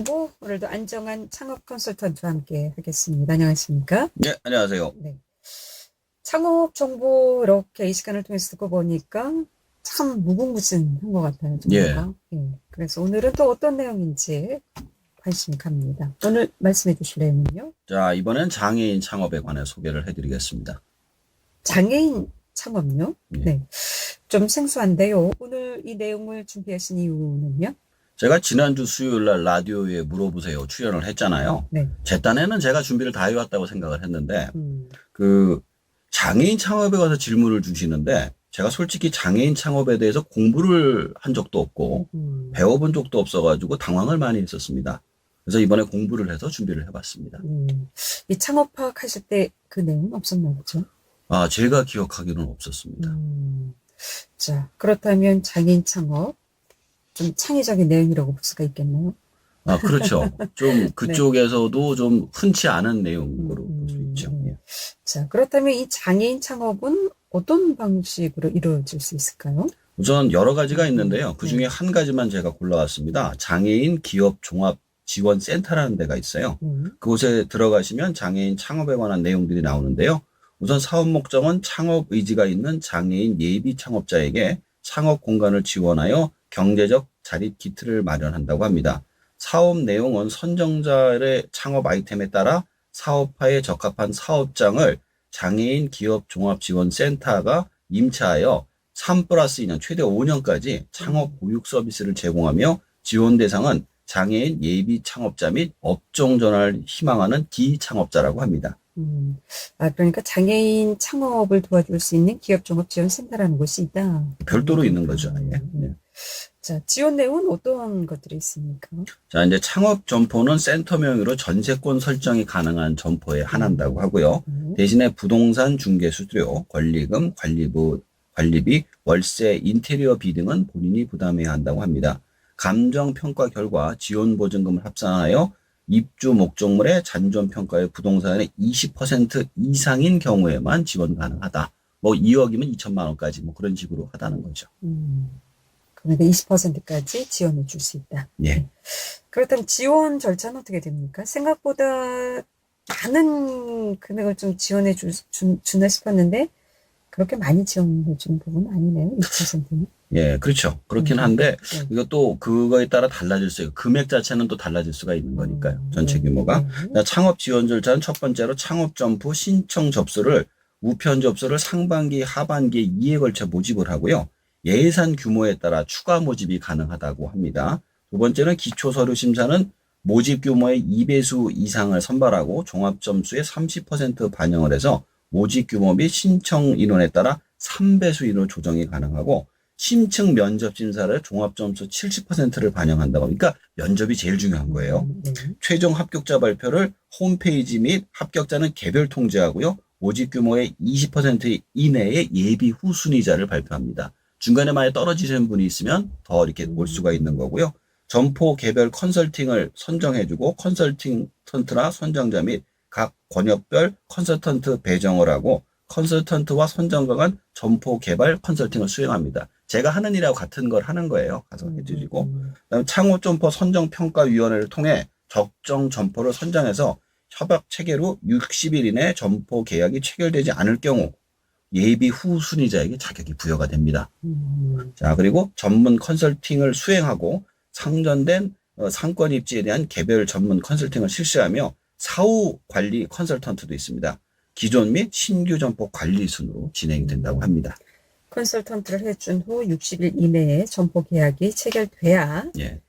오늘도 안정환 창업 컨설턴트와 함께 하겠습니다. 안녕하십니까? 네, 안녕하세요. 네. 창업 정보 이렇게 이 시간을 통해서 듣고 보니까 참 무궁무진한 것 같아요, 예. 정보가. 예. 그래서 오늘은 또 어떤 내용인지 관심이 갑니다. 오늘 말씀해 주실 내용은요? 자, 이번엔 장애인 창업에 관해 소개를 해드리겠습니다. 장애인 창업요? 예. 네. 좀 생소한데요. 오늘 이 내용을 준비하신 이유는요? 제가 지난주 수요일 날 라디오에 물어보세요 출연을 했잖아요. 네. 제 딴에는 제가 준비를 다 해왔다고 생각을 했는데, 음, 장애인 창업에 관해서 질문을 주시는데, 제가 솔직히 장애인 창업에 대해서 공부를 한 적도 없고, 배워본 적도 없어가지고 당황을 많이 했었습니다. 그래서 이번에 공부를 해서 준비를 해봤습니다. 이 창업학 하실 때 그 내용은 없었나 보죠? 아, 제가 기억하기로는 없었습니다. 자, 그렇다면 장애인 창업, 좀 창의적인 내용이라고 볼 수가 있겠네요. 아, 그렇죠. 좀 네. 그쪽에서도 좀 흔치 않은 내용으로 볼 수 있죠. 예. 자, 그렇다면 이 장애인 창업은 어떤 방식으로 이루어질 수 있을까요? 우선 여러 가지가 있는데요. 그 중에 한 가지만 제가 골라왔습니다. 장애인 기업 종합 지원 센터라는 데가 있어요. 그곳에 들어가시면 장애인 창업에 관한 내용들이 나오는데요. 우선 사업 목적은 창업 의지가 있는 장애인 예비 창업자에게 창업 공간을 지원하여 경제적 자립 기틀을 마련한다고 합니다. 사업 내용은 선정자의 창업 아이템에 따라 사업화에 적합한 사업장을 장애인 기업 종합 지원 센터가 임차하여 3+2년 최대 5년까지 창업 보육 서비스를 제공하며 지원 대상은 장애인 예비 창업자 및 업종 전환을 희망하는 기창업자라고 합니다. 그러니까 장애인 창업을 도와줄 수 있는 기업종합지원센터라는 곳이 있다. 별도로 있는 거죠. 예. 예. 자, 지원 내용은 어떤 것들이 있습니까? 자, 이제 창업 점포는 센터 명의로 전세권 설정이 가능한 점포에 한한다고 하고요. 대신에 부동산 중개 수수료, 권리금, 관리비, 월세, 인테리어비 등은 본인이 부담해야 한다고 합니다. 감정평가 결과 지원보증금을 합산하여 입주 목적물의 잔존평가의 부동산의 20% 이상인 경우에만 지원 가능하다. 뭐 2억이면 2천만 원까지 뭐 그런 식으로 하다는 거죠. 그러니까 20%까지 지원을 줄 수 있다. 예. 네. 그렇다면 지원 절차는 어떻게 됩니까? 생각보다 많은 금액을 좀 지원해 주나 싶었는데 그렇게 많이 지원해 주는 부분은 아니네요. 20%는. 예, 그렇죠. 그렇긴 한데 이것도 그거에 따라 달라질 수 있고 금액 자체는 또 달라질 수가 있는 거니까요. 전체 규모가. 창업 지원 절차는 첫 번째로 창업 점포 신청 접수를 우편 접수를 상반기, 하반기에 2에 걸쳐 모집을 하고요. 예산 규모에 따라 추가 모집이 가능하다고 합니다. 두 번째는 기초 서류 심사는 모집 규모의 2배수 이상을 선발하고 종합 점수의 30% 반영을 해서 모집 규모 및 신청 인원에 따라 3배수 인원 조정이 가능하고 심층 면접 심사를 종합 점수 70%를 반영한다고 하니까 면접이 제일 중요한 거예요. 최종 합격자 발표를 홈페이지 및 합격자는 개별 통지하고요. 모집 규모의 20% 이내의 예비 후순위자를 발표합니다. 중간에 만약 떨어지시는 분이 있으면 더 이렇게 올 수가 있는 거고요. 점포 개별 컨설팅을 선정해주고 컨설턴트나 선정자 및 각 권역별 컨설턴트 배정을 하고 컨설턴트와 선정가가 점포 개발 컨설팅을 수행합니다. 제가 하는 일하고 같은 걸 하는 거예요. 가서 해주시고. 그다음에 창업점포 선정평가위원회를 통해 적정 점포를 선정해서 협약 체계로 60일 이내 점포 계약이 체결되지 않을 경우 예비 후순위자에게 자격이 부여가 됩니다. 자, 그리고 전문 컨설팅을 수행하고 상전된 상권 입지에 대한 개별 전문 컨설팅을 실시하며 사후 관리 컨설턴트도 있습니다. 기존 및 신규 점포 관리 순으로 진행이 된다고 합니다. 컨설턴트를 해준 후 60일 이내에 점포 계약이 체결돼야 예.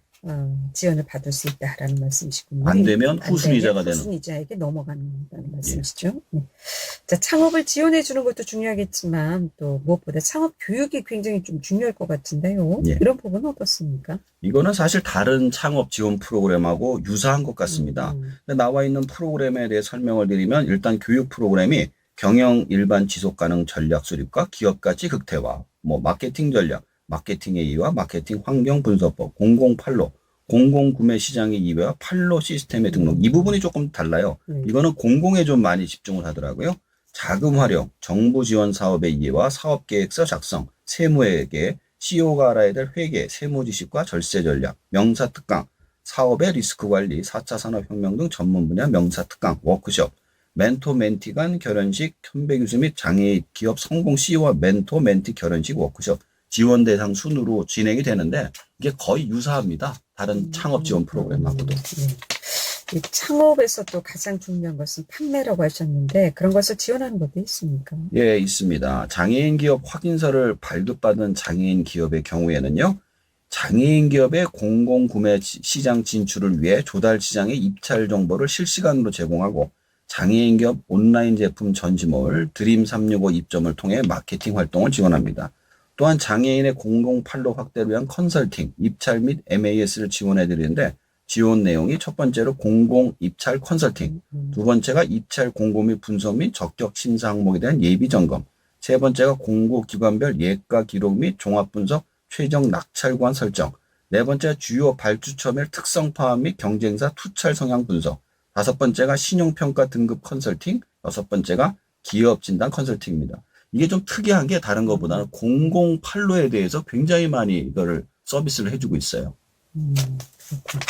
지원을 받을 수 있다라는 말씀이시군요. 안 되면 후순위자가 되는. 후순위자에게 넘어간다는 말씀이시죠. 네. 자, 창업을 지원해 주는 것도 중요하겠지만 또 무엇보다 창업 교육이 굉장히 좀 중요할 것 같은데요. 예. 이런 부분은 어떻습니까? 이거는 사실 다른 창업 지원 프로그램하고 유사한 것 같습니다. 나와 있는 프로그램에 대해 설명을 드리면 일단 교육 프로그램이 경영 일반 지속 가능 전략 수립과 기업 가치 극대화, 뭐 마케팅 전략, 마케팅의 이해와 마케팅 환경 분석법, 008로 공공구매 시장의 이해와 팔로 시스템의 등록. 이 부분이 조금 달라요. 이거는 공공에 좀 많이 집중을 하더라고요. 자금 활용, 정부 지원 사업의 이해와 사업계획서 작성, 세무회계, CEO가 알아야 될 회계, 세무 지식과 절세 전략, 명사 특강, 사업의 리스크 관리, 4차 산업혁명 등 전문 분야 명사 특강, 워크숍, 멘토 멘티 간 결혼식, 현배 교수 및 장애 기업 성공 CEO와 멘토 멘티 결혼식 워크숍 지원 대상 순으로 진행이 되는데 이게 거의 유사합니다. 다른 창업 지원 프로그램하고도. 이 창업에서 또 가장 중요한 것은 판매라고 하셨는데 그런 것을 지원하는 것도 있습니까? 예, 있습니다. 장애인 기업 확인서를 발급받은 장애인 기업의 경우에는요. 장애인 기업의 공공구매 시장 진출을 위해 조달 시장의 입찰 정보를 실시간으로 제공하고 장애인 기업 온라인 제품 전시몰 드림 365 입점을 통해 마케팅 활동을 지원합니다. 또한 장애인의 공동 판로 확대를 위한 컨설팅, 입찰 및 MAS를 지원해 드리는데 지원 내용이 첫 번째로 공공 입찰 컨설팅, 두 번째가 입찰 공고 및 분석 및 적격 심사 항목에 대한 예비 점검, 세 번째가 공고기관별 예가 기록 및 종합 분석, 최종 낙찰관 설정, 네 번째가 주요 발주처별 특성 파악 및 경쟁사 투찰 성향 분석, 다섯 번째가 신용평가 등급 컨설팅, 여섯 번째가 기업 진단 컨설팅입니다. 이게 좀 특이한 게 다른 것보다는 공공 판로에 대해서 굉장히 많이 이거를 서비스를 해주고 있어요. 그렇군요.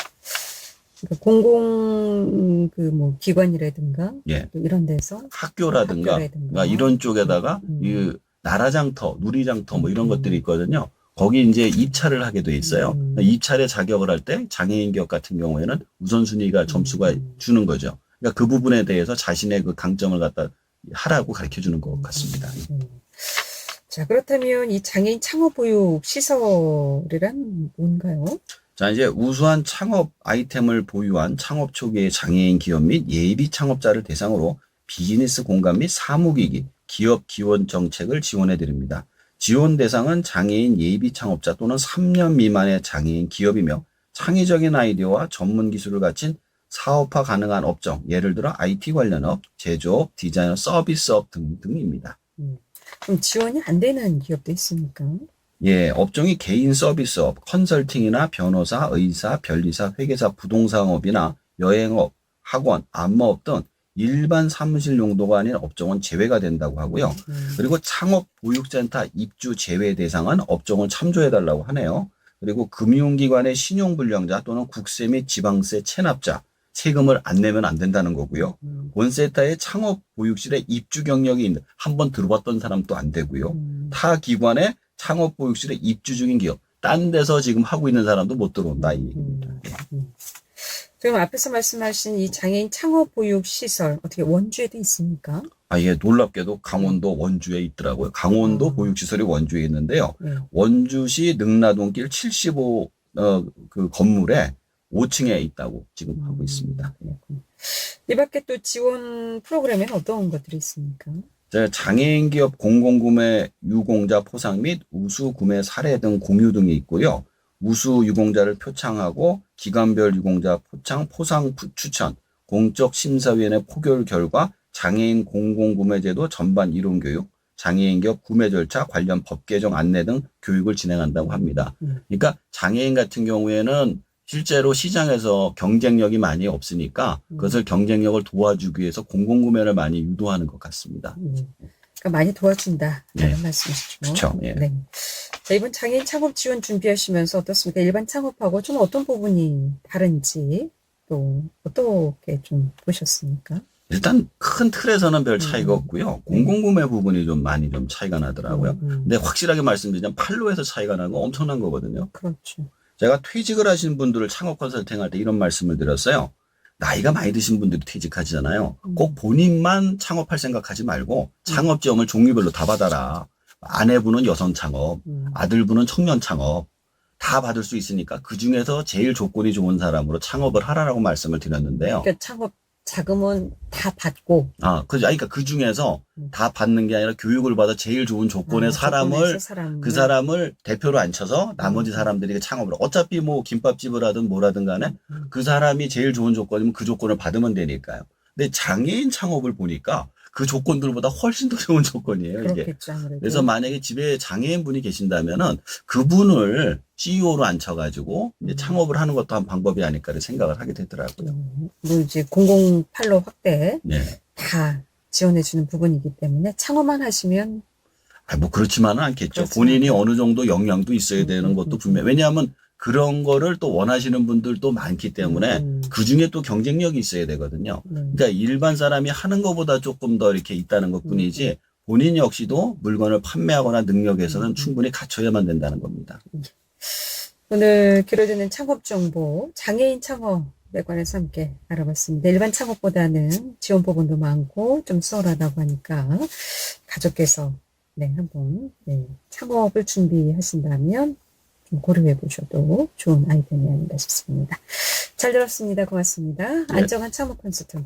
그러니까 공공 뭐 기관이라든가 예. 또 이런 데서 학교라든가 이런 쪽에다가 이 나라장터, 누리장터 뭐 이런 것들이 있거든요. 거기 이제 입찰을 하게 돼 있어요. 입찰에 자격을 할 때 장애인 기업 같은 경우에는 우선순위가 점수가 주는 거죠. 그러니까 그 부분에 대해서 자신의 그 강점을 갖다 하라고 가르쳐 주는 것 같습니다. 자, 그렇다면 이 장애인 창업보육 시설이란 뭔가요? 자, 이제 우수한 창업 아이템을 보유한 창업 초기의 장애인 기업 및 예비 창업자를 대상으로 비즈니스 공간 및 사무기기, 기업 기원 정책을 지원해 드립니다. 지원 대상은 장애인 예비 창업자 또는 3년 미만의 장애인 기업이며 창의적인 아이디어와 전문 기술을 갖춘 사업화 가능한 업종, 예를 들어 IT 관련 업, 제조업, 디자이너, 서비스업 등등입니다. 그럼 지원이 안 되는 기업도 있습니까? 예, 업종이 개인 서비스업, 컨설팅이나 변호사, 의사, 변리사, 회계사, 부동산업이나 여행업, 학원, 안마업 등 일반 사무실 용도가 아닌 업종은 제외가 된다고 하고요. 그리고 창업보육센터 입주 제외 대상은 업종을 참조해달라고 하네요. 그리고 금융기관의 신용불량자 또는 국세 및 지방세 체납자, 세금을 안 내면 안 된다는 거고요. 본센터의 창업보육실에 입주 경력이 있는, 한번 들어봤던 사람도 안 되고요. 타 기관의 창업보육실에 입주 중인 기업, 딴 데서 지금 하고 있는 사람도 못 들어온다 이 얘기입니다. 그럼 앞에서 말씀하신 이 장애인 창업보육시설 어떻게 원주에도 있습니까? 아, 예, 놀랍게도 강원도 원주에 있더라고요. 강원도 보육시설이 원주에 있는데요. 원주시 능라동길 75 그 건물에 5층에 있다고 지금 하고 있습니다. 이 밖에 또 지원 프로그램에는 어떤 것들이 있습니까? 장애인 기업 공공구매 유공자 포상 및 우수 구매 사례 등 공유 등이 있고요. 우수 유공자를 표창하고 기관별 유공자 포상 추천, 공적 심사위원회 포결 결과 장애인 공공구매제도 전반 이론 교육, 장애인 기업 구매 절차 관련 법 개정 안내 등 교육을 진행한다고 합니다. 그러니까 장애인 같은 경우에는 실제로 시장에서 경쟁력이 많이 없으니까 그것을 경쟁력을 도와주기 위해서 공공구매를 많이 유도하는 것 같습니다. 그러니까 많이 도와준다라는 말씀이시죠. 그렇죠. 예. 네. 자, 이번 장애인 창업 지원 준비하시면서 어떻습니까? 일반 창업하고 좀 어떤 부분이 다른지 또 어떻게 좀 보셨습니까? 일단 큰 틀에서는 별 차이가 없고요. 공공구매 부분이 좀 많이 좀 차이가 나더라고요. 근데 확실하게 말씀드리자면 판로에서 차이가 나고 엄청난 거거든요. 그렇죠. 제가 퇴직을 하신 분들을 창업 컨설팅 할 때 이런 말씀을 드렸어요. 나이가 많이 드신 분들이 퇴직하시잖아요. 꼭 본인만 창업할 생각하지 말고 창업 지원을 종류별로 다 받아라. 아내분은 여성 창업, 아들분은 청년 창업 다 받을 수 있으니까 그중에서 제일 조건이 좋은 사람으로 창업을 하라라고 말씀을 드렸는데요. 그러니까 창업 자금은 다 받고. 그러니까 그 중에서 다 받는 게 아니라 교육을 받아 제일 좋은 조건의 그 사람을 대표로 앉혀서 나머지 사람들이 창업을 어차피 뭐 김밥집을 하든 뭐라든 간에 그 사람이 제일 좋은 조건이면 그 조건을 받으면 되니까요. 근데 장애인 창업을 보니까 그 조건들보다 훨씬 더 좋은 조건이에요. 그렇겠죠, 아무래도. 그래서 만약에 집에 장애인 분이 계신다면은 그분을 CEO로 앉혀가지고 이제 창업을 하는 것도 한 방법이 아닐까를 생각을 하게 되더라고요. 뭐 이제 공공판로 확대 다 지원해주는 부분이기 때문에 창업만 하시면 뭐 그렇지만은 않겠죠. 본인이 어느 정도 역량도 있어야 되는 것도 분명. 왜냐하면 그런 거를 또 원하시는 분들도 많기 때문에 그 중에 또 경쟁력이 있어야 되거든요. 그러니까 일반 사람이 하는 것보다 조금 더 이렇게 있다는 것 뿐이지 본인 역시도 물건을 판매하거나 능력에서는 충분히 갖춰야만 된다는 겁니다. 오늘 길어지는 창업 정보, 장애인 창업에 관해서 함께 알아봤습니다. 일반 창업보다는 지원 부분도 많고 좀 수월하다고 하니까 가족께서 한번 창업을 준비하신다면 좀 고려해 보셔도 좋은 아이디어이 아닌가 싶습니다. 잘 들었습니다. 고맙습니다. 안정환 창업 컨설턴트.